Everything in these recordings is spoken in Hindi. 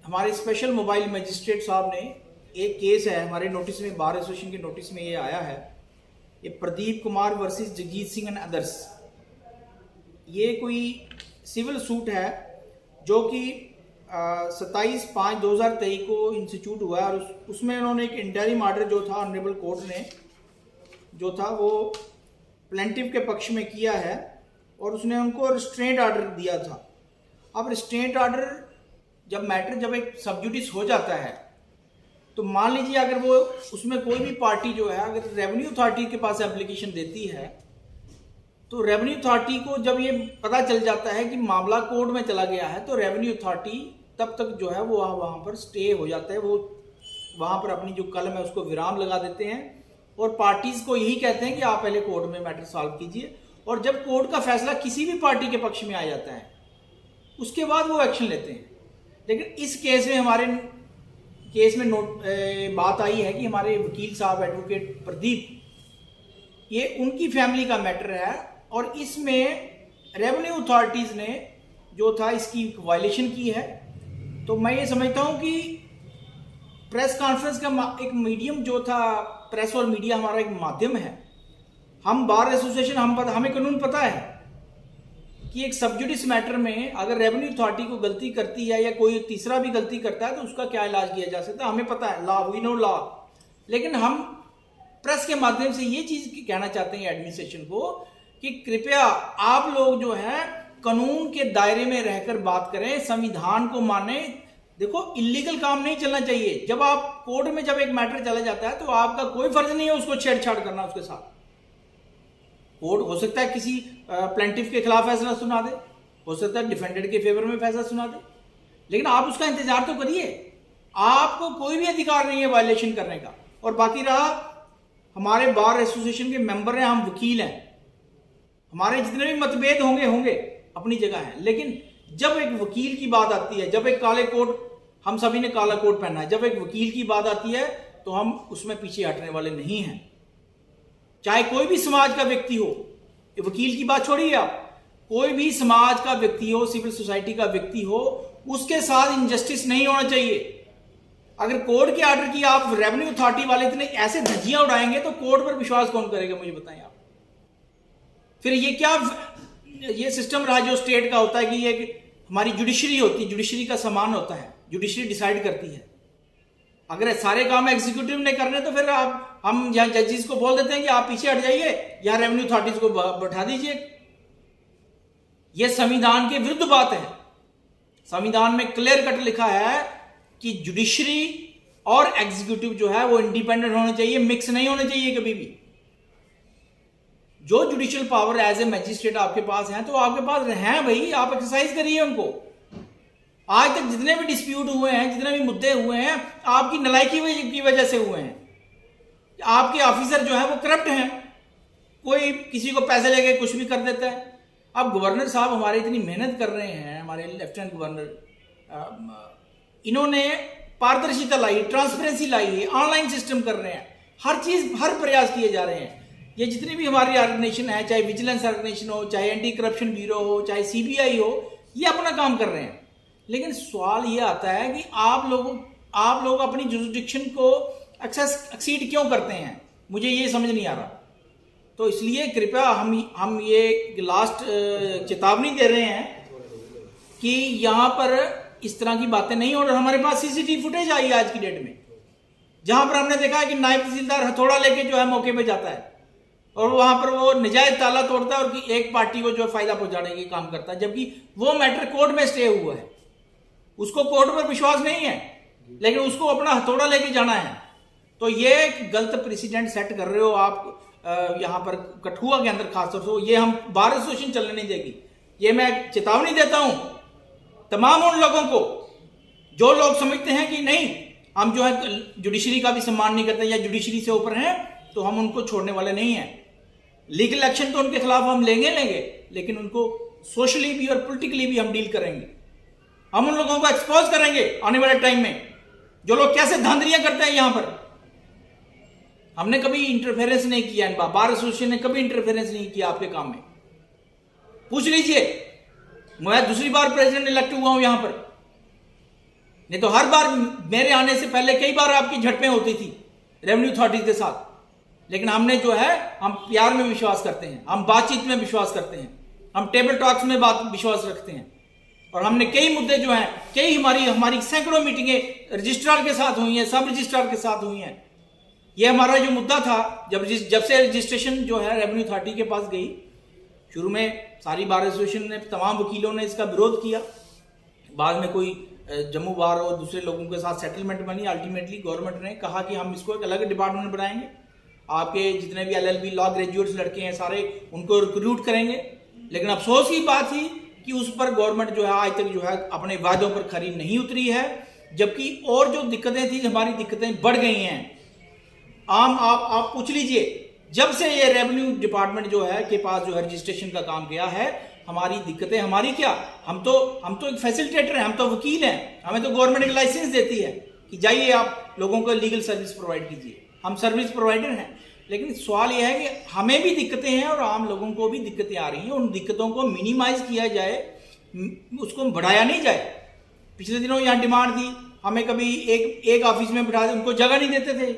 हमारे स्पेशल मोबाइल मजिस्ट्रेट साहब ने एक केस है हमारे नोटिस में, बार एसोसिएशन के नोटिस में ये आया है, ये Pradeep Kumar versus Jagjit Singh and others. ये कोई सिविल सूट है जो कि 27/5/2023 को इंस्टीट्यूट हुआ है और उसमें उन्होंने एक इंटरिम आर्डर जो था ऑनरेबल कोर्ट ने जो था वो प्लेंटिव के पक्ष में किया है और उसने उनको रिस्ट्रेंट आर्डर दिया था। अब रिस्ट्रेंट आर्डर जब एक सब्जुडिस हो जाता है तो मान लीजिए अगर वो उसमें कोई भी पार्टी जो है अगर रेवेन्यू अथॉरिटी के पास एप्लीकेशन देती है तो रेवेन्यू अथॉरिटी को जब ये पता चल जाता है कि मामला कोर्ट में चला गया है तो रेवेन्यू अथॉरिटी तब तक जो है वो वहाँ पर स्टे हो जाता है, वो वहाँ पर अपनी जो कलम है उसको विराम लगा देते हैं और पार्टीज को यही कहते हैं कि आप पहले कोर्ट में मैटर सॉल्व कीजिए। और जब कोर्ट का फैसला किसी भी पार्टी के पक्ष में आ जाता है उसके बाद वो एक्शन लेते हैं। लेकिन इस केस में हमारे केस में बात आई है कि हमारे वकील साहब एडवोकेट प्रदीप, ये उनकी फैमिली का मैटर है और इसमें रेवेन्यू अथॉरिटीज ने जो था इसकी वायलेशन की है। तो मैं ये समझता हूं कि प्रेस कॉन्फ्रेंस का एक मीडियम जो था, प्रेस और मीडिया हमारा एक माध्यम है। हम बार एसोसिएशन हमें कानून पता है कि एक सब्जुडिस मैटर में अगर रेवेन्यू अथॉरिटी को गलती करती है या कोई तीसरा भी गलती करता है तो उसका क्या इलाज किया जा सकता है, हमें पता है, लॉ, वी नो लॉ। लेकिन हम प्रेस के माध्यम से ये चीज कहना चाहते हैं एडमिनिस्ट्रेशन को कि कृपया आप लोग जो है कानून के दायरे में रहकर बात करें, संविधान को माने। देखो, इलीगल काम नहीं चलना चाहिए। जब आप कोर्ट में जब एक मैटर चला जाता है तो आपका कोई फर्ज नहीं है उसको छेड़छाड़ करना उसके साथ। कोर्ट हो सकता है किसी प्लेंटिफ के खिलाफ फैसला सुना दे, हो सकता है डिफेंडेड के फेवर में फैसला सुना दे, लेकिन आप उसका इंतजार तो करिए। आपको कोई भी अधिकार नहीं है वायलेशन करने का। और बाकी रहा, हमारे बार एसोसिएशन के मेंबर हैं, हम वकील हैं, हमारे जितने भी मतभेद होंगे अपनी जगह है, लेकिन जब एक वकील की बात आती है, जब एक काले कोट, हम सभी ने काला कोट पहना है, जब एक वकील की बात आती है तो हम उसमें पीछे हटने वाले नहीं हैं। चाहे कोई भी समाज का व्यक्ति हो, वकील की बात छोड़िए आप, कोई भी समाज का व्यक्ति हो, सिविल सोसाइटी का व्यक्ति हो, उसके साथ इनजस्टिस नहीं होना चाहिए। अगर कोर्ट के आर्डर की आप रेवेन्यू अथॉरिटी वाले इतने ऐसे धज्जियां उड़ाएंगे तो कोर्ट पर विश्वास कौन करेगा, मुझे बताएं आप। फिर ये क्या ये सिस्टम रहा जो स्टेट का होता है कि ये हमारी जुडिशरी होती है, जुडिशरी का सामान होता है, जुडिशरी डिसाइड करती है। अगर सारे काम एग्जीक्यूटिव ने करने तो फिर हम यहाँ जजेस को बोल देते हैं कि आप पीछे हट जाइए या रेवेन्यू अथॉरिटीज को बैठा दीजिए। यह संविधान के विरुद्ध बात है। संविधान में क्लियर कट लिखा है कि जुडिशरी और एग्जीक्यूटिव जो है वो इंडिपेंडेंट होने चाहिए, मिक्स नहीं होने चाहिए कभी भी। जो judicial power as a magistrate आपके पास है तो आपके पास हैं भाई, आप एक्सरसाइज करिए उनको। आज तक जितने भी डिस्प्यूट हुए हैं, जितने भी मुद्दे हुए हैं, आपकी नलायकी की वजह से हुए हैं। आपके ऑफिसर जो है वो करप्ट हैं, कोई किसी को पैसे लेके कुछ भी कर देता है। अब गवर्नर साहब हमारे इतनी मेहनत कर रहे हैं, हमारे लेफ्टिनेंट गवर्नर, इन्होंने पारदर्शिता लाई, ट्रांसपेरेंसी लाई है, ऑनलाइन सिस्टम कर रहे हैं, हर चीज, हर प्रयास किए जा रहे हैं। ये जितनी भी हमारी ऑर्गेनाइजेशन है, चाहे विजिलेंस ऑर्गेनाइजेशन हो, चाहे एंटी करप्शन ब्यूरो हो, चाहे सीबीआई हो, ये अपना काम कर रहे हैं। लेकिन सवाल ये आता है कि आप लोग अपनी जुरिडिक्शन को एक्सीड क्यों करते हैं, मुझे ये समझ नहीं आ रहा। तो इसलिए कृपया हम ये लास्ट चेतावनी दे रहे हैं कि यहाँ पर इस तरह की बातें नहीं। और हमारे पास सीसीटीवी फुटेज आई है आज की डेट में, जहां पर हमने देखा है कि नायब तहसीलदार हथौड़ा लेके जो है मौके पे जाता है और वहां पर वो निजायज ताला तोड़ता है और एक पार्टी को जो फायदा पहुंचाने की काम करता है, जबकि वो मैटर कोर्ट में स्टे हुआ है। उसको कोर्ट पर विश्वास नहीं है, लेकिन उसको अपना हथौड़ा लेके जाना है। तो ये गलत प्रेसिडेंट सेट कर रहे हो आप यहां पर कठुआ के अंदर, खासतौर से ये हम बार एसोसिएशन चलने नहीं देगी। ये मैं चेतावनी देता हूं तमाम उन लोगों को जो लोग समझते हैं कि नहीं, हम जो है जुडिशरी का भी सम्मान नहीं करते या जुडिशरी से ऊपर हैं, तो हम उनको छोड़ने वाले नहीं हैं। लीगल एक्शन तो उनके खिलाफ हम लेंगे, लेकिन उनको सोशली भी और पॉलिटिकली भी हम डील करेंगे। हम उन लोगों को एक्सपोज करेंगे आने वाले टाइम में, जो लोग कैसे धांधलियां करते हैं। यहां पर हमने कभी इंटरफेरेंस नहीं किया, बार एसोसिएशन ने कभी इंटरफेरेंस नहीं किया आपके काम में। पूछ लीजिए, मैं दूसरी बार प्रेसिडेंट इलेक्ट हुआ हूं यहां पर। नहीं तो हर बार मेरे आने से पहले कई बार आपकी झड़पें होती थी रेवेन्यू अथॉरिटी के साथ। लेकिन हमने जो है, हम प्यार में विश्वास करते हैं, हम बातचीत में विश्वास करते हैं, हम टेबल टॉक्स में विश्वास रखते हैं। और हमने कई मुद्दे जो हैं, कई हमारी सैकड़ों मीटिंगें रजिस्ट्रार के साथ हुई हैं, सब रजिस्ट्रार के साथ हुई हैं। ये हमारा जो मुद्दा था, जब से रजिस्ट्रेशन जो है रेवेन्यू अथॉरिटी के पास गई, शुरू में सारी बार एसोसिएशन ने, तमाम वकीलों ने इसका विरोध किया। बाद में कोई जम्मू बार और दूसरे लोगों के साथ सेटलमेंट बनी। अल्टीमेटली गवर्नमेंट ने कहा कि हम इसको एक अलग डिपार्टमेंट बनाएंगे, आपके जितने भी LLB लॉ ग्रेजुएट्स लड़के हैं सारे, उनको रिक्रूट करेंगे। लेकिन अफसोस की बात थी कि उस पर गवर्नमेंट जो है आज तक जो है अपने वादों पर खरी नहीं उतरी है। जबकि और जो दिक्कतें थी, हमारी दिक्कतें बढ़ गई हैं। आप पूछ लीजिए, जब से ये रेवेन्यू डिपार्टमेंट जो है के पास जो है रजिस्ट्रेशन का काम किया है, हमारी दिक्कतें, हमारी क्या, हम तो एक फैसिलिटेटर हैं, हम तो वकील हैं। हमें तो गवर्नमेंट एक लाइसेंस देती है कि जाइए आप लोगों को लीगल सर्विस प्रोवाइड कीजिए, हम सर्विस प्रोवाइडर हैं। लेकिन सवाल यह है कि हमें भी दिक्कतें हैं और आम लोगों को भी दिक्कतें आ रही हैं। उन दिक्कतों को मिनिमाइज किया जाए, उसको बढ़ाया नहीं जाए। पिछले दिनों यहाँ डिमांड थी, हमें कभी एक ऑफिस में बिठा दे, उनको जगह नहीं देते थे।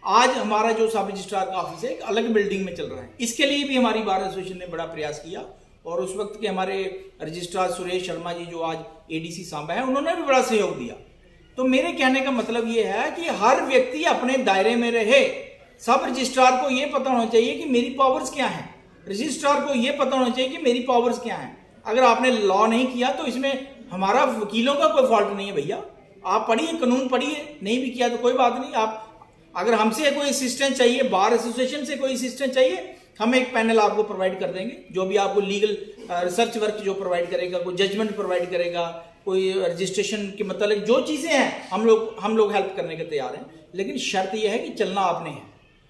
आज हमारा जो सब रजिस्ट्रार का ऑफिस है एक अलग बिल्डिंग में चल रहा है। इसके लिए भी हमारी बार एसोसिएशन ने बड़ा प्रयास किया और उस वक्त के हमारे रजिस्ट्रार सुरेश शर्मा जी, जो आज ADC सांबा है, उन्होंने भी बड़ा सहयोग दिया। तो मेरे कहने का मतलब ये है कि हर व्यक्ति अपने दायरे में रहे। सब रजिस्ट्रार को ये पता होना चाहिए कि मेरी पावर्स क्या हैं, रजिस्ट्रार को ये पता होना चाहिए कि मेरी पावर्स क्या हैं। अगर आपने लॉ नहीं किया तो इसमें हमारा वकीलों का कोई फॉल्ट नहीं है भैया। आप पढ़िए, कानून पढ़िए, नहीं भी किया तो कोई बात नहीं। आप अगर हमसे कोई असिस्टेंस चाहिए, बार एसोसिएशन से कोई असिस्टेंस चाहिए, हम एक पैनल आपको प्रोवाइड कर देंगे, जो भी आपको लीगल रिसर्च वर्क जो प्रोवाइड करेगा, कोई जजमेंट प्रोवाइड करेगा, कोई रजिस्ट्रेशन के मतलब जो चीज़ें हैं, हम लोग हेल्प करने के तैयार हैं। लेकिन शर्त यह है कि चलना आपने है,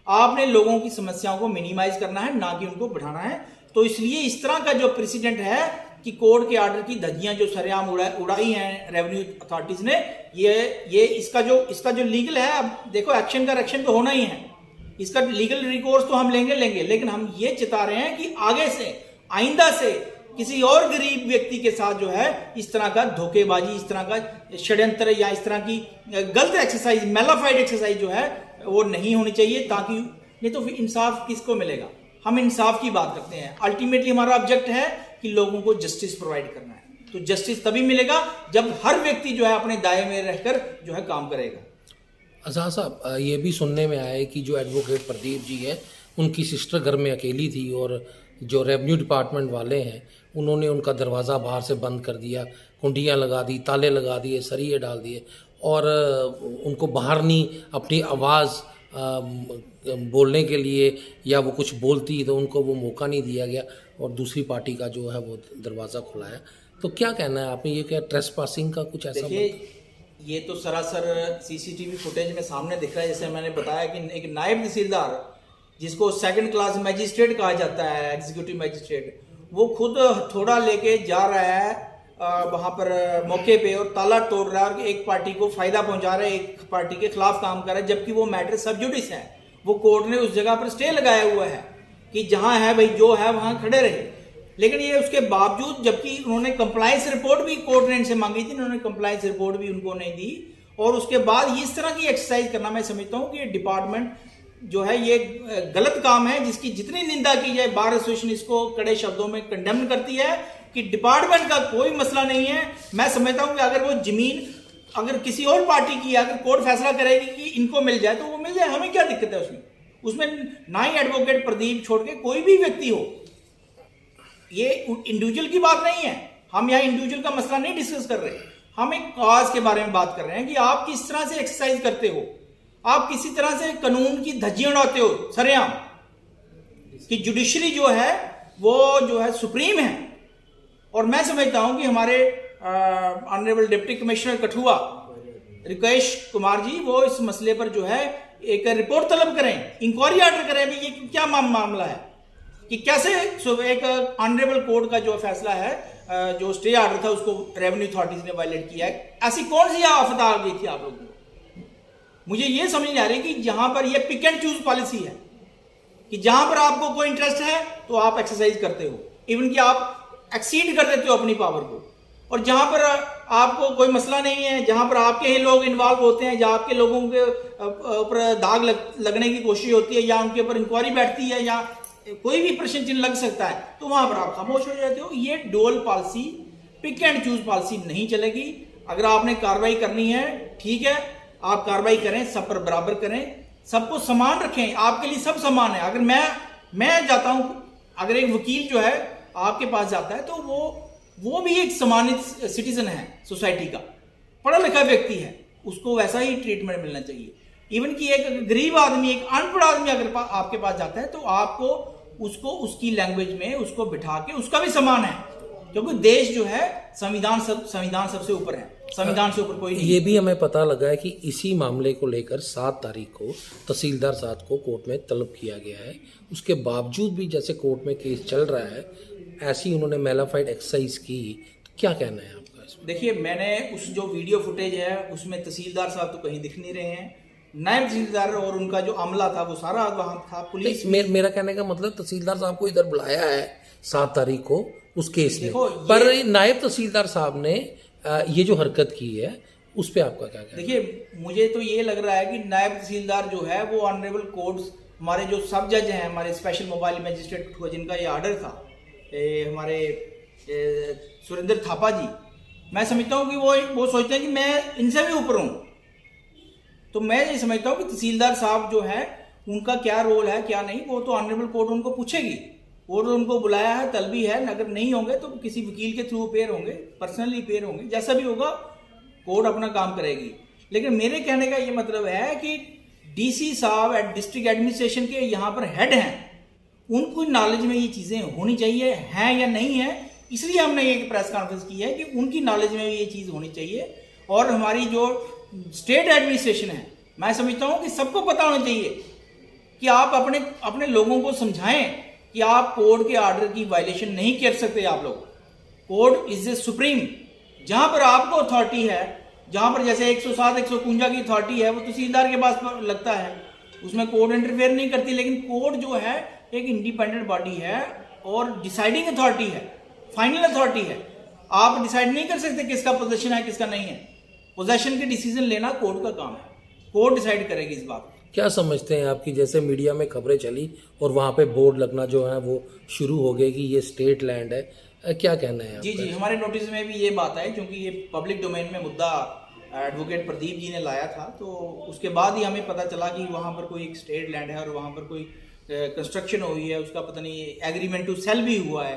आपने लोगों की समस्याओं को मिनिमाइज करना है, ना कि उनको बढ़ाना है। तो इसलिए इस तरह का जो प्रेसिडेंट है कि कोर्ट के आर्डर की धज्जियां जो सरेआम उड़ाई हैं रेवेन्यू अथॉरिटीज ने, ये इसका जो लीगल है, अब देखो एक्शन का रिएक्शन तो होना ही है, इसका लीगल रिकोर्स तो हम लेंगे। लेकिन हम ये चिता रहे हैं कि आगे से, आइंदा से किसी और गरीब व्यक्ति के साथ जो है इस तरह का धोखेबाजी, इस तरह का षड्यंत्र या इस तरह की गलत एक्सरसाइज, मेलाफाइड एक्सरसाइज जो है वो नहीं होनी चाहिए। ताकि नहीं तो फिर इंसाफ किसको मिलेगा। हम इंसाफ की बात करते हैं, अल्टीमेटली हमारा ऑब्जेक्ट है कि लोगों को जस्टिस प्रोवाइड करना है। तो जस्टिस तभी मिलेगा जब हर व्यक्ति जो है अपने दायरे में रहकर जो है काम करेगा। आज़ाद साहब, ये भी सुनने में आया है कि जो एडवोकेट प्रदीप जी है, उनकी सिस्टर घर में अकेली थी और जो रेवेन्यू डिपार्टमेंट वाले हैं उन्होंने उनका दरवाज़ा बाहर से बंद कर दिया, कुंडियाँ लगा दी, ताले लगा दिए, सरिये डाल दिए और उनको बाहर नहीं अपनी आवाज़ बोलने के लिए, या वो कुछ बोलती तो उनको वो मौका नहीं दिया गया और दूसरी पार्टी का जो है वो दरवाज़ा खुलाया। तो क्या कहना है आपने, ये क्या ट्रेसपासिंग का कुछ ऐसा? देखिए, ये तो सरासर CCTV फुटेज में सामने दिख रहा है। जैसे मैंने बताया कि एक नायब तहसीलदार, जिसको सेकंड क्लास मैजिस्ट्रेट कहा जाता है, एग्जीक्यूटिव मैजिस्ट्रेट, वो खुद थोड़ा लेके जा रहा है वहाँ पर मौके पे और ताला तोड़ रहा है और एक पार्टी को फायदा पहुंचा रहा है, एक पार्टी के खिलाफ काम कर रहा है, जबकि वो मैटर सब जुडिस है। वो कोर्ट ने उस जगह पर स्टे लगाया हुआ है कि जहां है भाई, जो है वहां खड़े रहे। लेकिन ये उसके बावजूद, जबकि उन्होंने कंप्लायंस रिपोर्ट भी कोर्ट ने इनसे मांगी थी, उन्होंने कंप्लायंस रिपोर्ट भी उनको नहीं दी। और उसके बाद इस तरह की एक्सरसाइज करना, मैं समझता हूँ कि ये डिपार्टमेंट जो है ये गलत काम है, जिसकी जितनी निंदा की जाए, बार एसोसिएशन इसको कड़े शब्दों में कंडेम करती है कि डिपार्टमेंट का कोई मसला नहीं है। मैं समझता हूँ कि अगर वो जमीन अगर किसी और पार्टी की, अगर कोर्ट फैसला करेगी कि इनको मिल जाए तो वो मिल जाए, हमें क्या दिक्कत है उसमें ना ही एडवोकेट प्रदीप छोड़ के कोई भी व्यक्ति हो। ये इंडिविजुअल की बात नहीं है, हम यहाँ इंडिविजुअल का मसला नहीं डिस्कस कर रहे, हम एक कॉज के बारे में बात कर रहे हैं कि आप किस तरह से एक्सरसाइज करते हो, आप किसी तरह से कानून की धज्जियां उड़ाते हो सरेआम, कि जुडिशरी जो है वो जो है सुप्रीम है। और मैं समझता हूं कि हमारे honourable deputy commissioner Kathua Rikesh Kumar ji, वो इस मसले पर जो है एक रिपोर्ट तलब करें, इंक्वायरी ऑर्डर करें भी ये क्या मामला है, कि कैसे एक ऑनरेबल कोर्ट का जो फैसला है, जो स्टे ऑर्डर था, उसको रेवेन्यू अथॉरिटीज ने वायलेट किया है। ऐसी कौन सी आफत आ गई थी आप लोगों को? मुझे ये समझ नहीं आ रही कि जहां पर ये पिक एंड चूज पॉलिसी है, कि जहां पर आपको कोई इंटरेस्ट है तो आप एक्सरसाइज करते हो, इवन कि आप एक्सीड कर देते हो अपनी पावर को, और जहां पर आपको कोई मसला नहीं है, जहां पर आपके ही लोग इन्वॉल्व होते हैं, जहां आपके लोगों के ऊपर दाग लगने की कोशिश होती है, या उनके ऊपर इंक्वायरी बैठती है, या कोई भी प्रश्न चिन्ह लग सकता है, तो वहां पर आप खामोश हो जाते हो। ये dole policy, pick and choose policy नहीं चलेगी। अगर आपने कार्रवाई करनी है, ठीक है, आप कार्रवाई करें, सब पर बराबर करें, सबको समान रखें, आपके लिए सब समान है। अगर मैं जाता हूं, अगर एक वकील जो है आपके पास जाता है, तो वो भी एक सम्मानित सिटीजन है सोसाइटी का, पढ़ा लिखा व्यक्ति है, उसको वैसा ही ट्रीटमेंट मिलना चाहिए। इवन कि एक गरीब आदमी, एक अनपढ़ आदमी अगर आपके पास जाता है, तो आपको उसको उसकी लैंग्वेज में उसको बिठा के उसका भी सम्मान है, क्योंकि देश जो है संविधान सबसे ऊपर है, संविधान से ऊपर कोई नहीं। ये भी हमें पता लगा है कि इसी मामले को लेकर 7 तारीख को तहसीलदार साहब को कोर्ट में तलब किया गया है। उसके बावजूद भी जैसे कोर्ट में केस चल रहा है, ऐसी उन्होंने मैलाफाइड एक्सरसाइज की, तो क्या कहना है आपका इसमें? देखिए, मैंने उस जो वीडियो फुटेज है उसमें तहसीलदार साहब तो कहीं दिख नहीं रहे हैं, नायब तहसीलदार और उनका जो अमला था वो सारा वहां था, पुलिस। मेरा कहने का मतलब तहसीलदार साहब को इधर बुलाया है 7 तारीख को उस केस में, पर नायब तहसीलदार साहब ने ये जो हरकत की है उस पे आपका क्या कहना है? देखिए, मुझे तो ये लग रहा है कि नायब तहसीलदार जो है वो ऑनरेबल कोर्ट्स, हमारे जो सब जज हैं, हमारे स्पेशल मोबाइल मजिस्ट्रेट जिनका ये ऑर्डर था, हमारे सुरेंद्र थापा जी, मैं समझता हूँ कि वो सोचते हैं कि मैं इनसे भी ऊपर हूँ। तो मैं ये समझता हूँ कि तहसीलदार साहब जो है उनका क्या रोल है क्या नहीं, वो तो ऑनरेबल कोर्ट उनको पूछेगी। कोर्ट उनको बुलाया है, तलबी है, अगर नहीं होंगे तो किसी वकील के थ्रू पेयर होंगे, पर्सनली पेयर होंगे, जैसा भी होगा कोर्ट अपना काम करेगी। लेकिन मेरे कहने का ये मतलब है कि डीसी साहब डिस्ट्रिक्ट एडमिनिस्ट्रेशन के यहाँ पर हेड हैं, उनको नॉलेज में ये चीज़ें होनी चाहिए, हैं या नहीं है, इसलिए हमने ये प्रेस कॉन्फ्रेंस की है कि उनकी नॉलेज में ये चीज़ होनी चाहिए। और हमारी जो स्टेट एडमिनिस्ट्रेशन है, मैं समझता हूँ कि सबको पता होना चाहिए कि आप अपने लोगों को समझाएं कि आप कोर्ट के ऑर्डर की वायलेशन नहीं कर सकते। आप लोग, कोर्ट इज ए सुप्रीम, जहां पर आपको अथॉरिटी है, जहां पर जैसे 107 151 की अथॉरिटी है वो तहसीलदार के पास लगता है, उसमें कोर्ट इंटरफेयर नहीं करती। लेकिन कोर्ट जो है एक इंडिपेंडेंट बॉडी है और डिसाइडिंग अथॉरिटी है, फाइनल अथॉरिटी है। आप डिसाइड नहीं कर सकते किसका पोजेशन है किसका नहीं है। पोजेशन के डिसीजन लेना कोर्ट का काम है, कोर्ट डिसाइड करेगी इस बात। क्या समझते हैं आपकी, जैसे मीडिया में खबरें चली और वहाँ पे बोर्ड लगना जो है वो शुरू हो गए कि ये स्टेट लैंड है, क्या कहना है आपका? जी, हमारे नोटिस में भी ये बात है, क्योंकि ये पब्लिक डोमेन में मुद्दा एडवोकेट प्रदीप जी ने लाया था, तो उसके बाद ही हमें पता चला कि वहाँ पर कोई एक स्टेट लैंड है और वहाँ पर कोई कंस्ट्रक्शन हुई है, उसका पता नहीं एग्रीमेंट टू सेल भी हुआ है।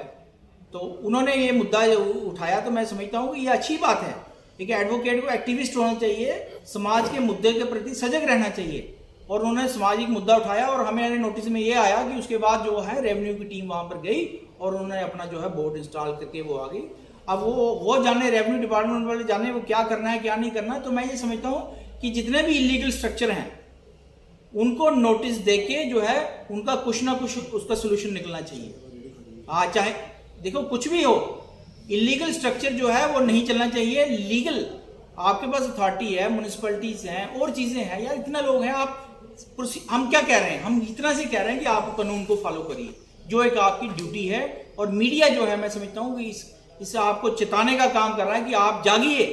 तो उन्होंने ये मुद्दा उठाया, तो मैं समझता हूँ कि ये अच्छी बात है। ठीक है, एडवोकेट को एक्टिविस्ट होना चाहिए, समाज के मुद्दे के प्रति सजग रहना चाहिए, और उन्होंने सामाजिक मुद्दा उठाया। और हमें नोटिस में ये आया कि उसके बाद जो है रेवेन्यू की टीम वहाँ पर गई और उन्होंने अपना जो है बोर्ड इंस्टॉल करके वो आ गई। अब वो जाने, रेवेन्यू डिपार्टमेंट वाले जाने वो क्या करना है क्या नहीं करना। तो मैं ये समझता हूँ कि जितने भी इलीगल स्ट्रक्चर हैं उनको नोटिस देके जो है उनका कुछ ना कुछ उसका सोल्यूशन निकलना चाहिए। चाहे देखो कुछ भी हो, इलीगल स्ट्रक्चर जो है वो नहीं चलना चाहिए। लीगल आपके पास अथॉरिटी है, म्यूनिसिपैलिटीज हैं और चीजें हैं, यार इतना लोग हैं। आप, हम क्या कह रहे हैं, हम इतना से कह रहे हैं कि आप कानून को फॉलो करिए, जो एक आपकी ड्यूटी है। और मीडिया जो है, मैं समझता हूँ कि इससे आपको चेताने का काम कर रहा है कि आप जागिए।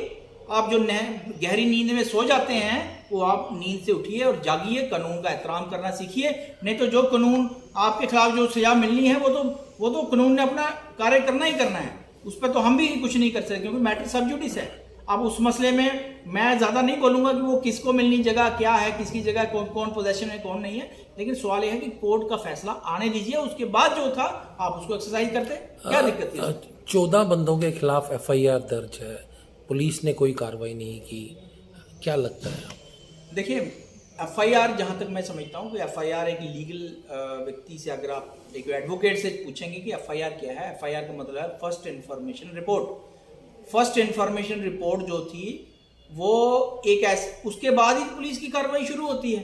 आप जो गहरी नींद में सो जाते हैं वो आप नींद से उठिए और जागिए, कानून का एहतराम करना सीखिए। नहीं तो जो कानून आपके खिलाफ जो सजा मिलनी है वो तो कानून ने अपना कार्य करना ही करना है, उस पर तो हम भी कुछ नहीं कर सकते, क्योंकि मैटर सब जुडिस है। अब उस मसले में मैं ज़्यादा नहीं बोलूँगा कि वो किसको मिलनी जगह क्या है, किसकी जगह कौन पोजीशन है कौन नहीं है। लेकिन सवाल यह है कि कोर्ट का फैसला आने दीजिए, उसके बाद जो था आप उसको एक्सरसाइज करते, क्या दिक्कत थी? 14 बंदों के खिलाफ FIR दर्ज है, पुलिस ने कोई कार्रवाई नहीं की, क्या लगता है? देखिए, FIR जहाँ तक मैं समझता हूँ कि FIR एक लीगल व्यक्ति से, अगर आप एक एडवोकेट से पूछेंगे कि FIR क्या है, FIR का मतलब है first information report. First information report जो थी वो एक उसके बाद ही पुलिस की कार्रवाई शुरू होती है।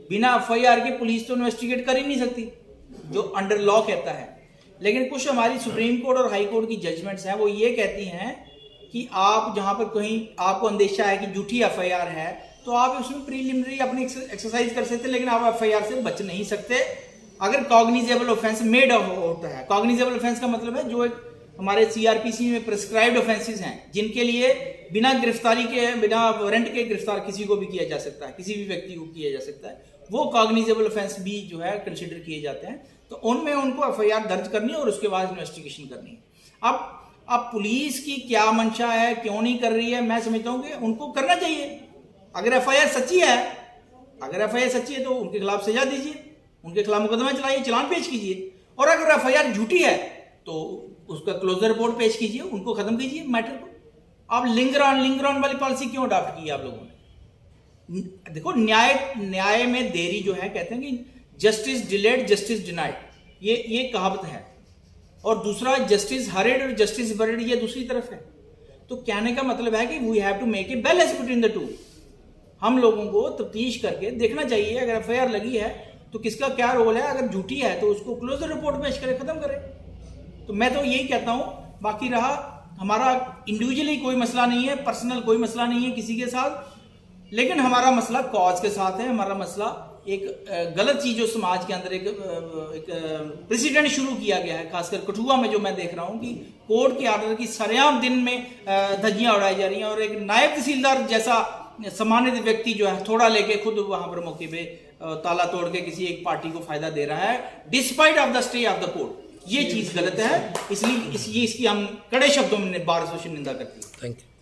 बिना FIR के पुलिस तो इन्वेस्टिगेट कर ही नहीं सकती, जो अंडर लॉ कहता है। लेकिन कुछ हमारी सुप्रीम कोर्ट और हाई कोर्ट की जजमेंट्स हैं, वो ये कहती हैं कि आप जहां पर कहीं आपको अंदेशा है कि झूठी FIR है तो आप उसमें प्रीलिमिनरी अपनी एक्सरसाइज कर सकते हैं, लेकिन आप FIR से बच नहीं सकते अगर कॉग्निजेबल ऑफेंस मेड होता है। कॉग्निजेबल ऑफेंस का मतलब है जो एक हमारे सीआरपीसी में प्रिस्क्राइब्ड ऑफेंसेस हैं जिनके लिए बिना गिरफ्तारी के, बिना वारंट के गिरफ्तार किसी को भी किया जा सकता है, किसी भी व्यक्ति को किया जा सकता है, वो कॉग्निजेबल ऑफेंस भी जो है कंसिडर किए जाते हैं। तो उनमें उनको एफआईआर दर्ज करनी है और उसके बाद इन्वेस्टिगेशन करनी है। अब पुलिस की क्या मंशा है, क्यों नहीं कर रही है, मैं समझता हूँ कि उनको करना चाहिए। अगर एफआईआर सच्ची है, तो उनके खिलाफ सजा दीजिए, उनके खिलाफ मुकदमा चलाइए, चालान पेश कीजिए। और अगर एफआईआर झूठी है तो उसका क्लोजर रिपोर्ट पेश कीजिए, उनको खत्म कीजिए मैटर को। आप लिंगर ऑन वाली पॉलिसी क्यों अडॉप्ट की आप लोगों ने? देखो, न्याय में देरी जो है, कहते हैं कि जस्टिस डिलेड जस्टिस डिनाइड, ये कहावत है। और दूसरा जस्टिस हरिड और जस्टिस बरिड, ये दूसरी तरफ है। तो कहने का मतलब है कि we have to make a balance between the two. हम लोगों को तफ्तीश करके देखना चाहिए, अगर एफआईआर लगी है तो किसका क्या रोल है, अगर झूठी है तो उसको क्लोजर रिपोर्ट पेश करें, खत्म करें। तो मैं तो यही कहता हूं। बाकी रहा हमारा इंडिविजुअली कोई मसला नहीं है, पर्सनल कोई मसला नहीं है किसी के साथ, लेकिन हमारा मसला कॉज के साथ है। हमारा मसला एक गलत चीज जो समाज के अंदर एक प्रेसिडेंट शुरू किया गया है, खासकर कठुआ में जो मैं देख रहा हूं कि कोर्ट के आर्डर की सरेआम दिन में धज्जियां उड़ाई जा रही हैं, और एक नायब तहसीलदार जैसा सम्मानित व्यक्ति जो है थोड़ा लेके खुद वहां पर मौके पे ताला तोड़ के किसी एक पार्टी को फायदा दे रहा है despite of the stay of the court. ये चीज गलत है, इसलिए इसकी हम कड़े शब्दों में बार से निंदा करते हैं। Thank you.